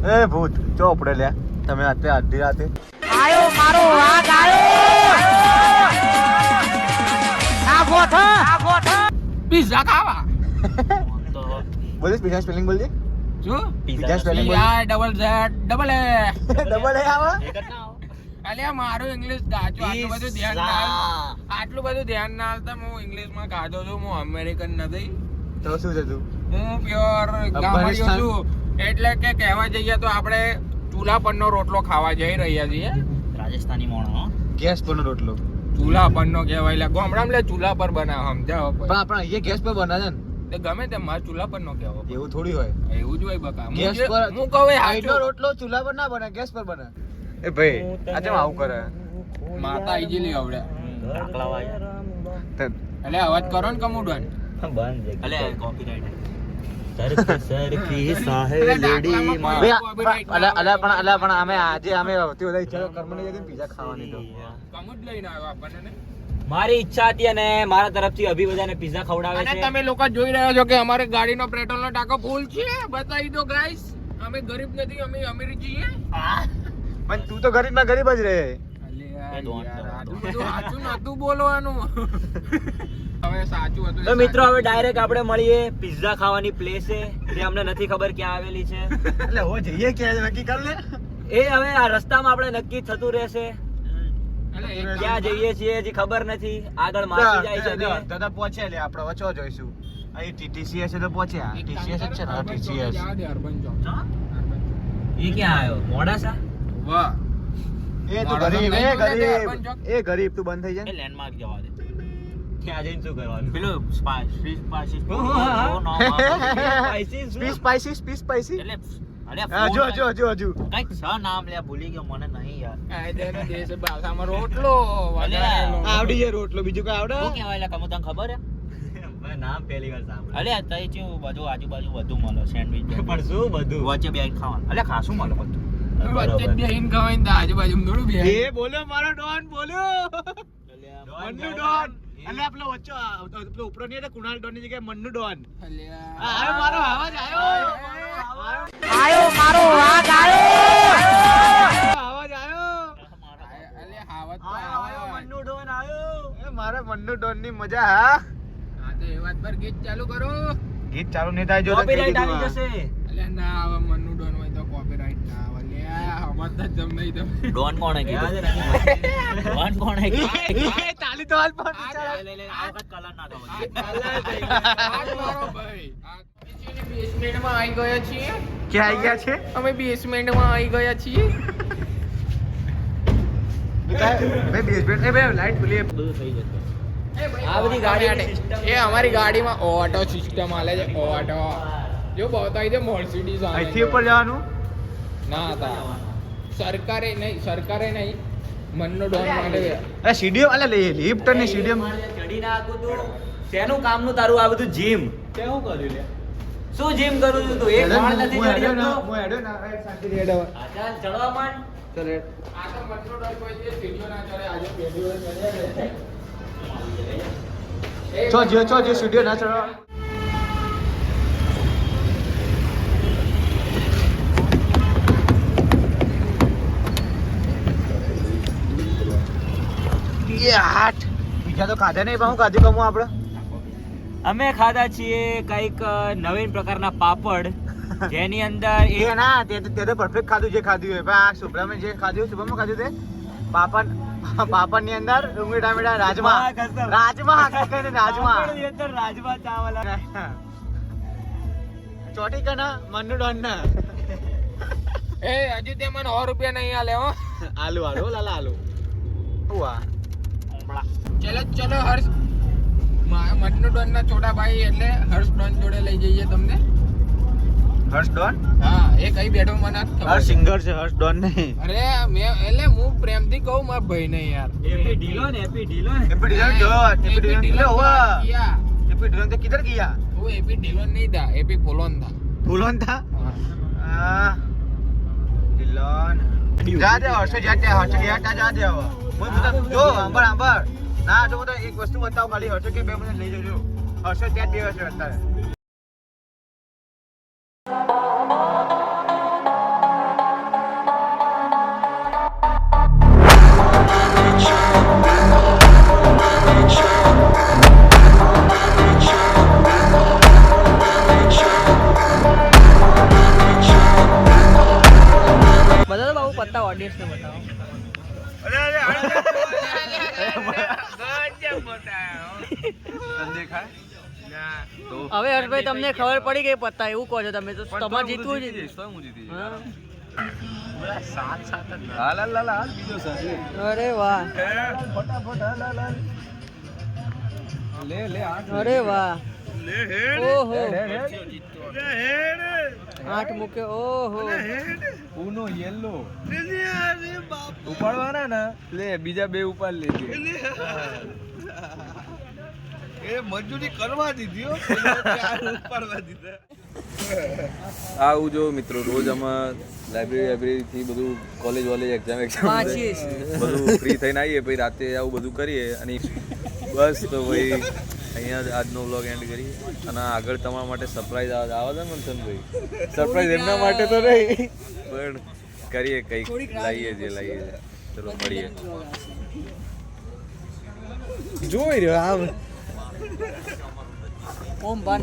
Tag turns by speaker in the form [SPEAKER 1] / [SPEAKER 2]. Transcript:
[SPEAKER 1] એ ભૂત ચોપડે લ્યા તમે અત્યારે અડધી રાતે
[SPEAKER 2] આયો મારો વાઘ આયો
[SPEAKER 3] પિઝા ખાવા
[SPEAKER 1] બોલીશ પીઝા સ્પેલિંગ બોલજે
[SPEAKER 3] શું
[SPEAKER 1] પીઝા સ્પેલિંગ બોલ
[SPEAKER 3] ડબલ ઝેડ ડબલ એ
[SPEAKER 1] ડબલ એ આવે
[SPEAKER 3] અલ્યા મારું ઇંગ્લિશ ગાચું આટલું બધું ધ્યાન ના આલતા હું ઇંગ્લિશ માં ગાજો છું હું અમેરિકન નથી
[SPEAKER 1] તો શું છે તું
[SPEAKER 3] હું પ્યોર ગામડિયો છું એટલે કે કહેવા જઈએ તો આપણે ચૂલા પરનો રોટલો ખાવા જઈ રહ્યા છીએ
[SPEAKER 4] રાજસ્થાની મોણો
[SPEAKER 1] ગેસ પરનો રોટલો
[SPEAKER 3] ચૂલા પરનો કહેવાય એટલે ગામડામાં લે ચૂલા પર બનાવ સમજાવો
[SPEAKER 1] પણ આપણે અહીંયા ગેસ પર બનાવે ને
[SPEAKER 3] તે ગમે તેમ મારે ચૂલા પરનો કહેવો
[SPEAKER 1] એવું થોડી હોય
[SPEAKER 3] એવું જ હોય બકા
[SPEAKER 1] ગેસ પર
[SPEAKER 3] હું કહું એ
[SPEAKER 1] આઈનો રોટલો ચૂલા પર ના બને ગેસ પર બને એ ભાઈ આ કેમ આવું કરે
[SPEAKER 3] માતા ઈજીલી આવડે
[SPEAKER 4] ઢાકલા વાય
[SPEAKER 3] એટલે અવાજ કરો ને કમુડન
[SPEAKER 4] બંધ અલે કોપીરાઈટ સરખી સાહેલેડી માં
[SPEAKER 1] પણ અમે આજે અમે આવતી બધા ઈચ્છા કર્મની જઈને પીઝા ખાવાની તો
[SPEAKER 3] કમુડ લઈને આવ્યો આપણને
[SPEAKER 4] મારી ઈચ્છા હતી અને મારા તરફથી અભી બધાને પિઝા ખવડાવે
[SPEAKER 3] અને
[SPEAKER 4] છે
[SPEAKER 3] તમે લોકો જોઈ રહ્યા છો કે અમારે ગાડીનો પેટ્રોલનો ટાંકો ફૂલ છે બતાવી દો ગાઈસ અમે ગરીબ નથી અમે અમીર છીએ
[SPEAKER 1] પણ તું તો ગરીબ ના ગરીબ જ રહે
[SPEAKER 3] આટલું બધું સાચું નતું બોલવાનું હવે સાચું હતું
[SPEAKER 4] તો મિત્રો હવે ડાયરેક્ટ આપણે મળીએ પિઝા ખાવાની પ્લેસે જે અમને નથી ખબર ક્યાં આવેલી છે
[SPEAKER 1] એટલે હો જઈએ ક્યાં નક્કી કર લે
[SPEAKER 4] એ હવે આ રસ્તામાં આપણે નક્કી થતું રહેશે ક્યાં જઈએ છીએ હજી ખબર નથી આગળ માસી જાય છે બે
[SPEAKER 1] દાદા પહોંચે લે આપણે વચો જોઈશું અહીં TTCS છે તો પહોંચ્યા TTCS જ છે ને TTCS
[SPEAKER 4] એ ક્યાં આવ્યો મોડાસા
[SPEAKER 3] વાહ
[SPEAKER 1] એ તું ગરીબ તું બંધ થઈ જાય
[SPEAKER 4] એ લેન્ડમાર્ક જવા દે ત્યાં જઈને શું કરવાનું પેલું
[SPEAKER 1] સ્પાઈસી
[SPEAKER 4] એટલે અરે
[SPEAKER 1] હજુ
[SPEAKER 4] કઈક સ નામ લે ભૂલી ગયો મને નહીં યાર
[SPEAKER 3] આયદેનો દેશ ભાષામાં રોટલો
[SPEAKER 1] આવડી જાય રોટલો બીજું કઈ આવડે
[SPEAKER 4] શું કહેવાય લે કમુ તને ખબર હે નામ પહેલી વાર સાંભળ્યું અલે તઈ ચેવું બધું આજુબાજુ બધું મળે સેન્ડવિચ પણ શું બધું વચ્ચે બેન ખાવાનું અલે ખાસું મળે બધું
[SPEAKER 3] વચ્ચે બેહીન ખવાય ને આજુબાજુ થોડું બે
[SPEAKER 1] એ બોલ્યો મારો ડોન બોલ્યો મન્નુ ડોન એટલે આપણો વચ્ચો પેલો ઉપરો ની એટલે કુણાલ ડોન ની જગ્યાએ મન્નુ ડોન આયો મારો અવાજ
[SPEAKER 2] આયો મારો વાઘ આયો
[SPEAKER 1] અવાજ આયો
[SPEAKER 4] મન્નુ ડોન આયો
[SPEAKER 1] એ મારા મન્નુ ડોન ની મજા હા
[SPEAKER 3] તો એ વાત પર ગીત ચાલુ કરો
[SPEAKER 1] ગીત ચાલુ નહીં થાય જો
[SPEAKER 4] કોપીરાઈટ આવી જશે
[SPEAKER 3] એટલે ના આવે મનનું ડોન હોય તો કોપીરાઈટ ના આવે લે સમજતા જ નહીં તમે
[SPEAKER 4] ડોન કોણે કીધું ડોન કોણે કીધું
[SPEAKER 1] તાલી તો હાલ પણ
[SPEAKER 4] આ વખત કલર ના થવો
[SPEAKER 3] બેસમેન્ટમાં આવી ગયા છીએ
[SPEAKER 1] ક્યાં આવી ગયા છે
[SPEAKER 3] અમે બેસમેન્ટમાં આવી ગયા છીએ
[SPEAKER 1] ભાઈ બેસમેન્ટ એ ભાઈ લાઈટ ભૂલી
[SPEAKER 4] બધું થઈ જશે
[SPEAKER 3] આ બધી ગાડી એ અમારી ગાડીમાં ઓટો સિસ્ટમ આલે છે ઓટો જો બતાવી દે મર્સિડીઝ
[SPEAKER 1] અહીંથી ઉપર જવાનું
[SPEAKER 3] ના હતા સરકારે નહીં મનનો ડોન માટે
[SPEAKER 1] અરે સીડીએમ અલે લિફ્ટ ની સીડીએમ
[SPEAKER 4] ચડી નાખું તું શેનું કામનું તારું આ બધું જીમ તે શું કર્યું લે શું જીમ કરું છું તું એક વાળ નથી ચડી શકતો
[SPEAKER 1] હું હેડ્યો ના શાંતિ હેડો
[SPEAKER 4] ચાલ ચડવા માંડ
[SPEAKER 1] ચલ હેડ
[SPEAKER 3] આ તો મનનો ડોન કોઈ જે સીડીઓ ના ચડે આજે પેઢીઓ ચડે
[SPEAKER 1] જો સ્ટુડિયો ના ચડો બીજા તો ખાધા નહીં પણ હું ખાધું કમું આપણે
[SPEAKER 4] અમે ખાધા છીએ કઈક નવીન પ્રકારના પાપડ જેની અંદર
[SPEAKER 1] એ ના તે તો પરફેક્ટ ખાધું જે ખાધું હોય પણ આ શુભ્રમે જે ખાધું શુભમ ખાધું તે પાપડ ની અંદર ડુંગળી ટામેટા રાજમા
[SPEAKER 4] ચાવલ
[SPEAKER 1] ચોટી કના મન્નુ ડોન ના
[SPEAKER 3] એ હજુ તે મને 100 રૂપિયા નહીં આલે હો
[SPEAKER 1] આલુ લાલા આલુ હુઆ
[SPEAKER 3] ચલો હર્ષ મન્નુ ડોન ના છોટા ભાઈ એટલે હર્ષ ડોન જોડે લઈ જઈએ તમને
[SPEAKER 1] હર્ષ ડોન
[SPEAKER 3] હા એ કઈ બેઠો મને
[SPEAKER 1] હર્ષ સિંગર છે હર્ષ ડોન નહીં
[SPEAKER 3] અરે એટલે હું પ્રેમથી કહું મારા ભાઈ ને યાર
[SPEAKER 4] એપી ઢીલો ને
[SPEAKER 1] एपी ढिलोन तो किधर गया
[SPEAKER 3] वो एपी ढिलोन नहीं था एपी फुलोन था
[SPEAKER 1] फुलोन था ढिलोन जा दे हर्ष जा दे मैं जो अंबर ना जो तो एक वस्तु बताओ खाली हर्ष के બે મને લઈ જજો હર્ષ ત્યાં બે વર્ષ અત્યારે
[SPEAKER 2] બતાવો ઓડિયન્સ ને બતાવો હવે હર્ષભાઈ તમને ખબર પડી ગઈ પત્તા એવું કહો છો તમે તો તમારે જીતવું જ હા. અરે વાહ અરે વાહ ઓહો 8 મૂક્યો ઓહો
[SPEAKER 5] ઉનો યેલો ઉપાડવાના ને લે બીજા બે ઉપાડ લેજે એ મજૂરી કરવા દીધી હો ઉપાડવા દીધા આવું જો મિત્રો રોજ આમાં લાઇબ્રેરી થી બધું કોલેજ એક્ઝામ
[SPEAKER 2] વાંચીએ
[SPEAKER 5] બધું ફ્રી થઈને આવીએ પછી રાતે આવું બધું કરીએ અને બસ તો ભાઈ અહીંયા જ આજનો વ્લોગ એન્ડ કરીએ અને આગળ તમારા માટે સરપ્રાઈઝ આવે છે મંથનભાઈ સરપ્રાઈઝ એમના માટે તો નહીં પણ કરીએ કંઈક લાવીએ ચલો મળીએ જોઈ રહ્યો આવ
[SPEAKER 2] ઓમ બાર